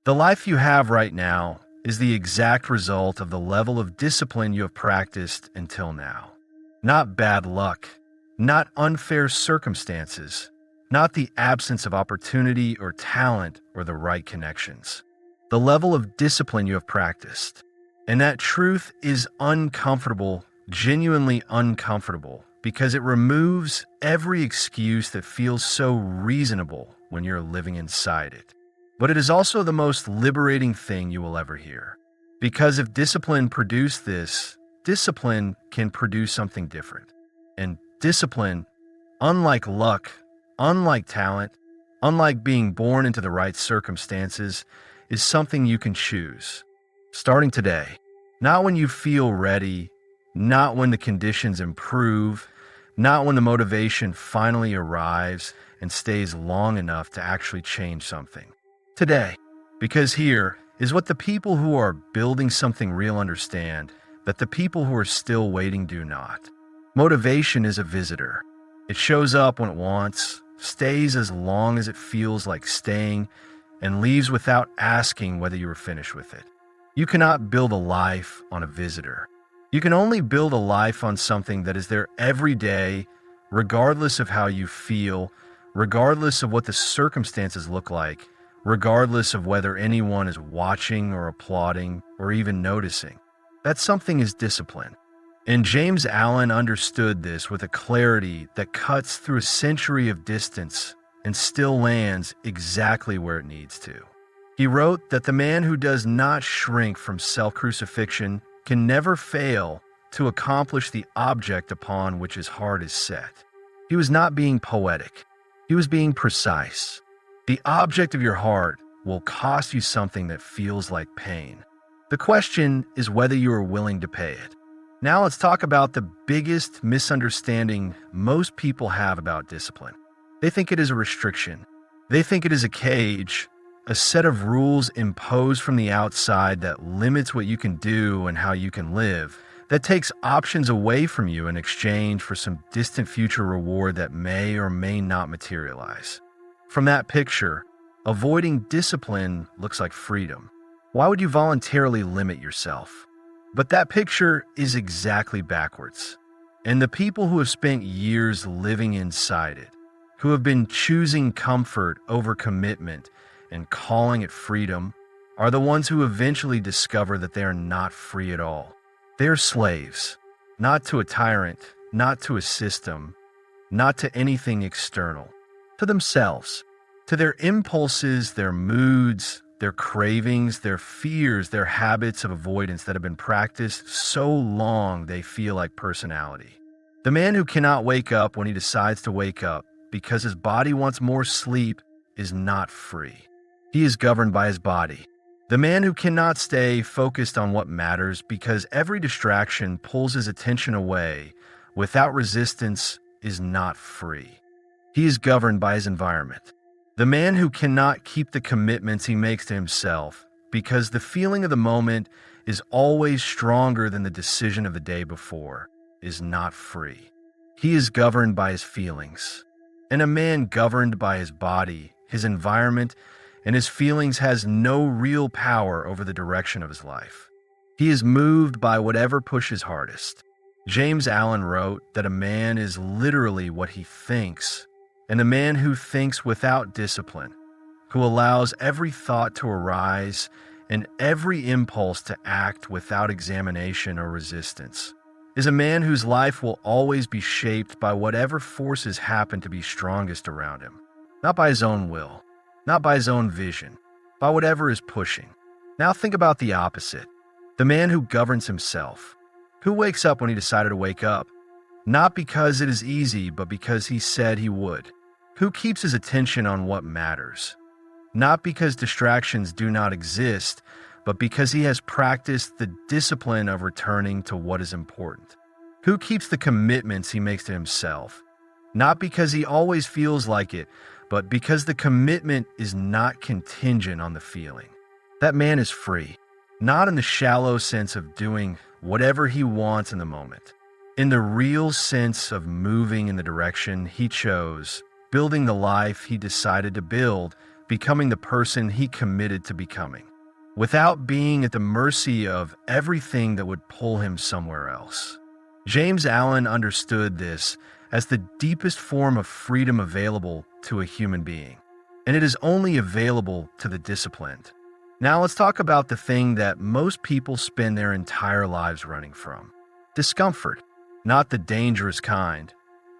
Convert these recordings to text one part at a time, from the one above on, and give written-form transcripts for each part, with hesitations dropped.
The life you have right now is the exact result of the level of discipline you have practiced until now. Not bad luck, not unfair circumstances, not the absence of opportunity or talent or the right connections. The level of discipline you have practiced. And that truth is uncomfortable, genuinely uncomfortable, because it removes every excuse that feels so reasonable when you're living inside it. But it is also the most liberating thing you will ever hear. Because if discipline produced this, discipline can produce something different. And discipline, unlike luck, unlike talent, unlike being born into the right circumstances, is something you can choose. Starting today. Not when you feel ready, not when the conditions improve, not when the motivation finally arrives and stays long enough to actually change something. Today, because here is what the people who are building something real understand that the people who are still waiting do not. Motivation is a visitor. It shows up when it wants, stays as long as it feels like staying, and leaves without asking whether you are finished with it. You cannot build a life on a visitor. You can only build a life on something that is there every day, regardless of how you feel, regardless of what the circumstances look like, regardless of whether anyone is watching or applauding or even noticing. That something is discipline. And James Allen understood this with a clarity that cuts through a century of distance and still lands exactly where it needs to. He wrote that the man who does not shrink from self-crucifixion can never fail to accomplish the object upon which his heart is set. He was not being poetic. He was being precise. The object of your heart will cost you something that feels like pain. The question is whether you are willing to pay it. Now let's talk about the biggest misunderstanding most people have about discipline. They think it is a restriction. They think it is a cage, a set of rules imposed from the outside that limits what you can do and how you can live, that takes options away from you in exchange for some distant future reward that may or may not materialize. From that picture, avoiding discipline looks like freedom. Why would you voluntarily limit yourself? But that picture is exactly backwards. And the people who have spent years living inside it, who have been choosing comfort over commitment and calling it freedom, are the ones who eventually discover that they are not free at all. They are slaves, not to a tyrant, not to a system, not to anything external, to themselves, to their impulses, their moods, their cravings, their fears, their habits of avoidance that have been practiced so long they feel like personality. The man who cannot wake up when he decides to wake up because his body wants more sleep is not free. He is governed by his body. The man who cannot stay focused on what matters because every distraction pulls his attention away without resistance is not free. He is governed by his environment. The man who cannot keep the commitments he makes to himself because the feeling of the moment is always stronger than the decision of the day before is not free. He is governed by his feelings. And a man governed by his body, his environment, and his feelings has no real power over the direction of his life. He is moved by whatever pushes hardest. James Allen wrote that a man is literally what he thinks, and a man who thinks without discipline, who allows every thought to arise and every impulse to act without examination or resistance, is a man whose life will always be shaped by whatever forces happen to be strongest around him, not by his own will, not by his own vision, by whatever is pushing. Now think about the opposite, the man who governs himself, who wakes up when he decided to wake up, not because it is easy, but because he said he would, who keeps his attention on what matters, not because distractions do not exist, but because he has practiced the discipline of returning to what is important, who keeps the commitments he makes to himself, not because he always feels like it, but because the commitment is not contingent on the feeling. That man is free, not in the shallow sense of doing whatever he wants in the moment, in the real sense of moving in the direction he chose, building the life he decided to build becoming the person he committed to becoming, without being at the mercy of everything that would pull him somewhere else. James Allen understood this as the deepest form of freedom available to a human being, and it is only available to the disciplined. Now let's talk about the thing that most people spend their entire lives running from: discomfort. Not the dangerous kind,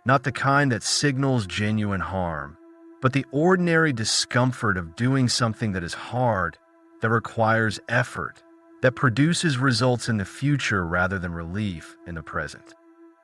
not the kind that signals genuine harm, but the ordinary discomfort of doing something that is hard, that requires effort, that produces results in the future rather than relief in the present.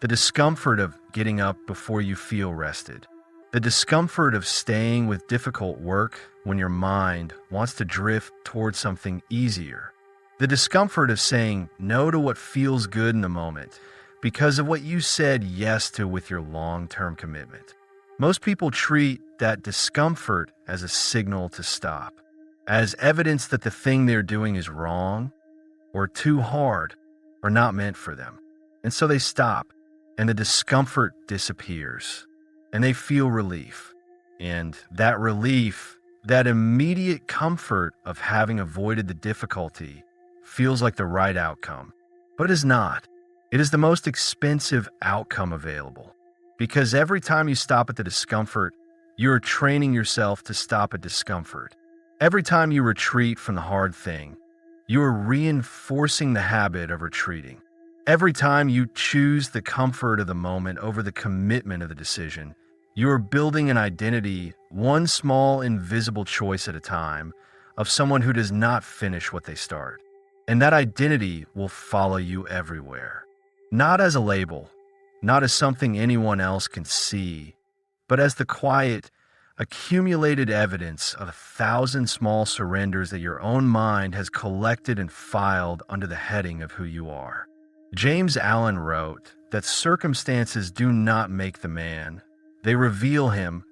The discomfort of getting up before you feel rested. The discomfort of staying with difficult work when your mind wants to drift towards something easier. The discomfort of saying no to what feels good in the moment because of what you said yes to with your long-term commitment. Most people treat that discomfort as a signal to stop, as evidence that the thing they're doing is wrong or too hard or not meant for them. And so they stop, and the discomfort disappears, and they feel relief. And that relief, that immediate comfort of having avoided the difficulty, feels like the right outcome. But it is not. It is the most expensive outcome available. Because every time you stop at the discomfort, you are training yourself to stop at discomfort. Every time you retreat from the hard thing, you are reinforcing the habit of retreating. Every time you choose the comfort of the moment over the commitment of the decision, you are building an identity, one small invisible choice at a time, of someone who does not finish what they start. And that identity will follow you everywhere. Not as a label, not as something anyone else can see, but as the quiet, accumulated evidence of 1,000 small surrenders that your own mind has collected and filed under the heading of who you are. James Allen wrote that circumstances do not make the man, they reveal him,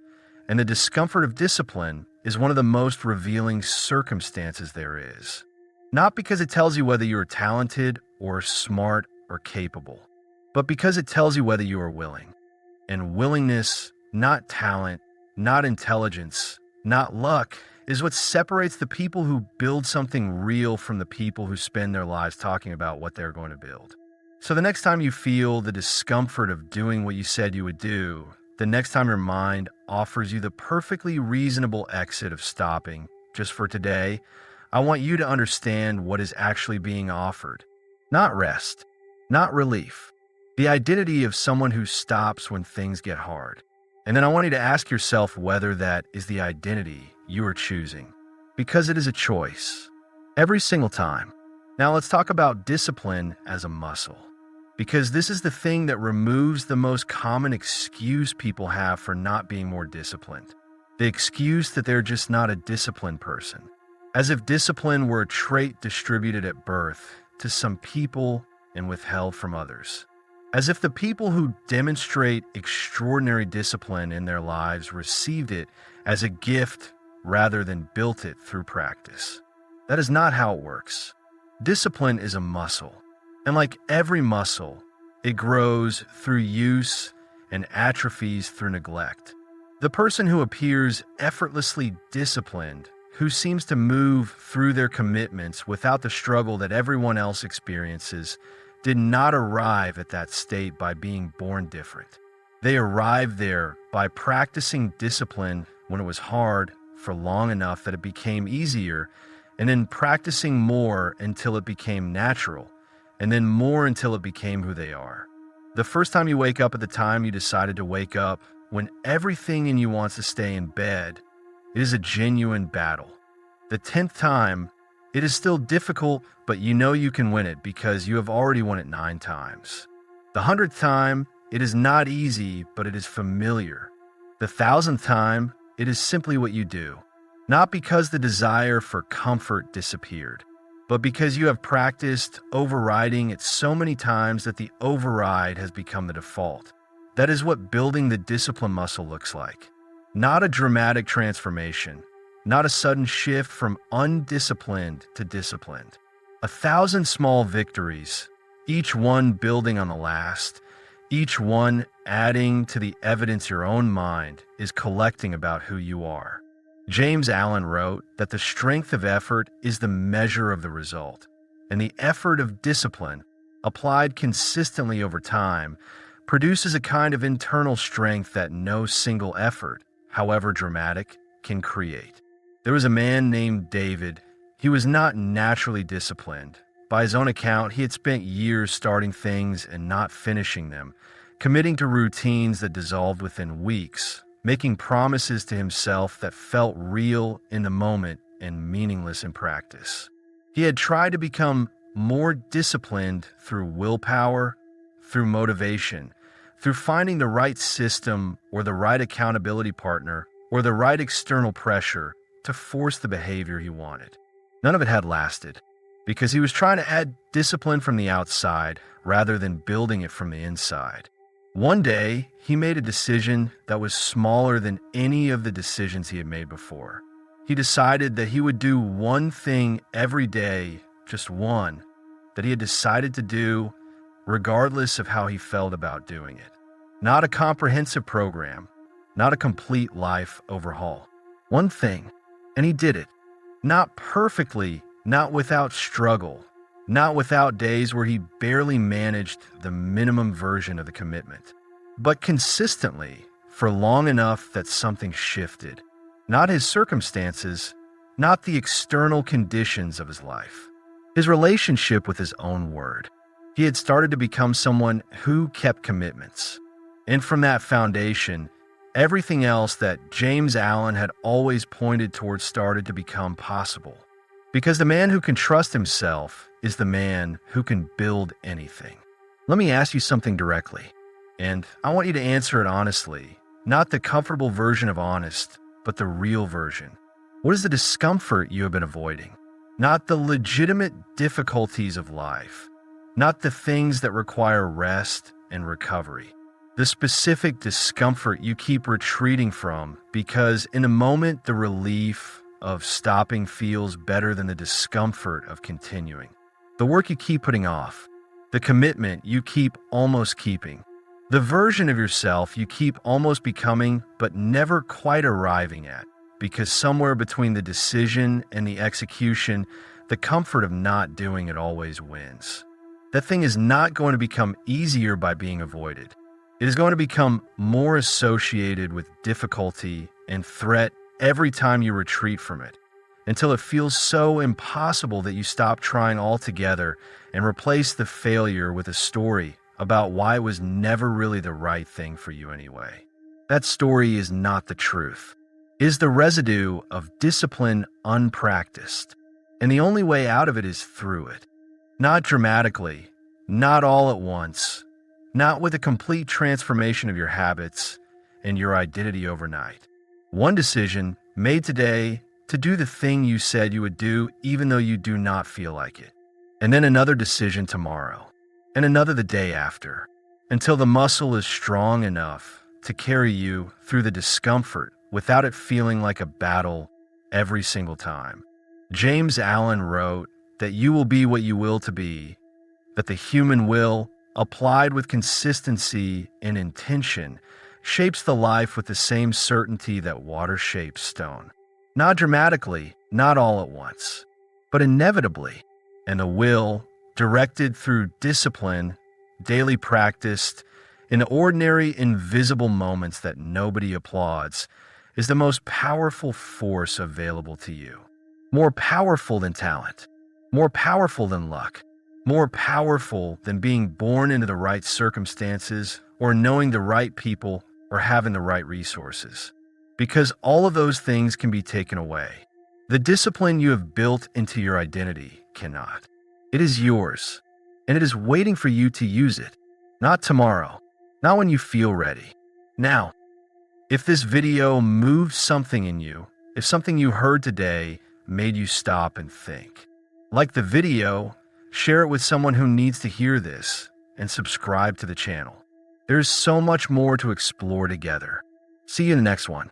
and the discomfort of discipline is one of the most revealing circumstances there is. Not because it tells you whether you are talented or smart or capable, but because it tells you whether you are willing. And willingness, not talent, not intelligence, not luck, is what separates the people who build something real from the people who spend their lives talking about what they're going to build. So the next time you feel the discomfort of doing what you said you would do, the next time your mind offers you the perfectly reasonable exit of stopping just for today, I want you to understand what is actually being offered. Not rest, not relief. The identity of someone who stops when things get hard. And then I want you to ask yourself whether that is the identity you are choosing. Because it is a choice. Every single time. Now let's talk about discipline as a muscle. Because this is the thing that removes the most common excuse people have for not being more disciplined. The excuse that they're just not a disciplined person. As if discipline were a trait distributed at birth to some people and withheld from others. As if the people who demonstrate extraordinary discipline in their lives received it as a gift rather than built it through practice. That is not how it works. Discipline is a muscle, and like every muscle, it grows through use and atrophies through neglect. The person who appears effortlessly disciplined, who seems to move through their commitments without the struggle that everyone else experiences, did not arrive at that state by being born different. They arrived there by practicing discipline when it was hard for long enough that it became easier, and then practicing more until it became natural, and then more until it became who they are. The first time you wake up at the time you decided to wake up, when everything in you wants to stay in bed, it is a genuine battle. The 10th time, it is still difficult, but you know you can win it because you have already won it 9 times. The 100th time, it is not easy, but it is familiar. The 1,000th time, it is simply what you do. Not because the desire for comfort disappeared, but because you have practiced overriding it so many times that the override has become the default. That is what building the discipline muscle looks like. Not a dramatic transformation, not a sudden shift from undisciplined to disciplined. 1,000 small victories, each one building on the last, each one adding to the evidence your own mind is collecting about who you are. James Allen wrote that the strength of effort is the measure of the result, and the effort of discipline, applied consistently over time, produces a kind of internal strength that no single effort, however dramatic, can create. There was a man named David. He was not naturally disciplined. By his own account, he had spent years starting things and not finishing them, committing to routines that dissolved within weeks, making promises to himself that felt real in the moment and meaningless in practice. He had tried to become more disciplined through willpower, through motivation, through finding the right system or the right accountability partner or the right external pressure to force the behavior he wanted. None of it had lasted, because he was trying to add discipline from the outside rather than building it from the inside. One day, he made a decision that was smaller than any of the decisions he had made before. He decided that he would do one thing every day, just one, that he had decided to do regardless of how he felt about doing it. Not a comprehensive program, not a complete life overhaul. One thing, and he did it. Not perfectly, not without struggle, not without days where he barely managed the minimum version of the commitment, but consistently for long enough that something shifted. Not his circumstances, not the external conditions of his life. His relationship with his own word. He had started to become someone who kept commitments. And from that foundation, everything else that James Allen had always pointed towards started to become possible. Because the man who can trust himself is the man who can build anything. Let me ask you something directly, and I want you to answer it honestly, not the comfortable version of honest, but the real version. What is the discomfort you have been avoiding? Not the legitimate difficulties of life, not the things that require rest and recovery. The specific discomfort you keep retreating from because in a moment the relief of stopping feels better than the discomfort of continuing. The work you keep putting off, the commitment you keep almost keeping, the version of yourself you keep almost becoming but never quite arriving at, because somewhere between the decision and the execution, the comfort of not doing it always wins. That thing is not going to become easier by being avoided. It is going to become more associated with difficulty and threat every time you retreat from it, until it feels so impossible that you stop trying altogether and replace the failure with a story about why it was never really the right thing for you anyway. That story is not the truth. It is the residue of discipline unpracticed, and the only way out of it is through it. Not dramatically, not all at once, not with a complete transformation of your habits and your identity overnight. One decision made today to do the thing you said you would do even though you do not feel like it. And then another decision tomorrow, and another the day after, until the muscle is strong enough to carry you through the discomfort without it feeling like a battle every single time. James Allen wrote that you will be what you will to be, that the human will, applied with consistency and intention, shapes the life with the same certainty that water shapes stone. Not dramatically, not all at once, but inevitably. And the will, directed through discipline, daily practiced, in ordinary invisible moments that nobody applauds, is the most powerful force available to you. More powerful than talent, more powerful than luck, more powerful than being born into the right circumstances or knowing the right people or having the right resources. Because all of those things can be taken away. The discipline you have built into your identity cannot. It is yours, and it is waiting for you to use it. Not tomorrow, not when you feel ready. Now, if this video moved something in you, if something you heard today made you stop and think, like the video, share it with someone who needs to hear this, and subscribe to the channel. There's so much more to explore together. See you in the next one.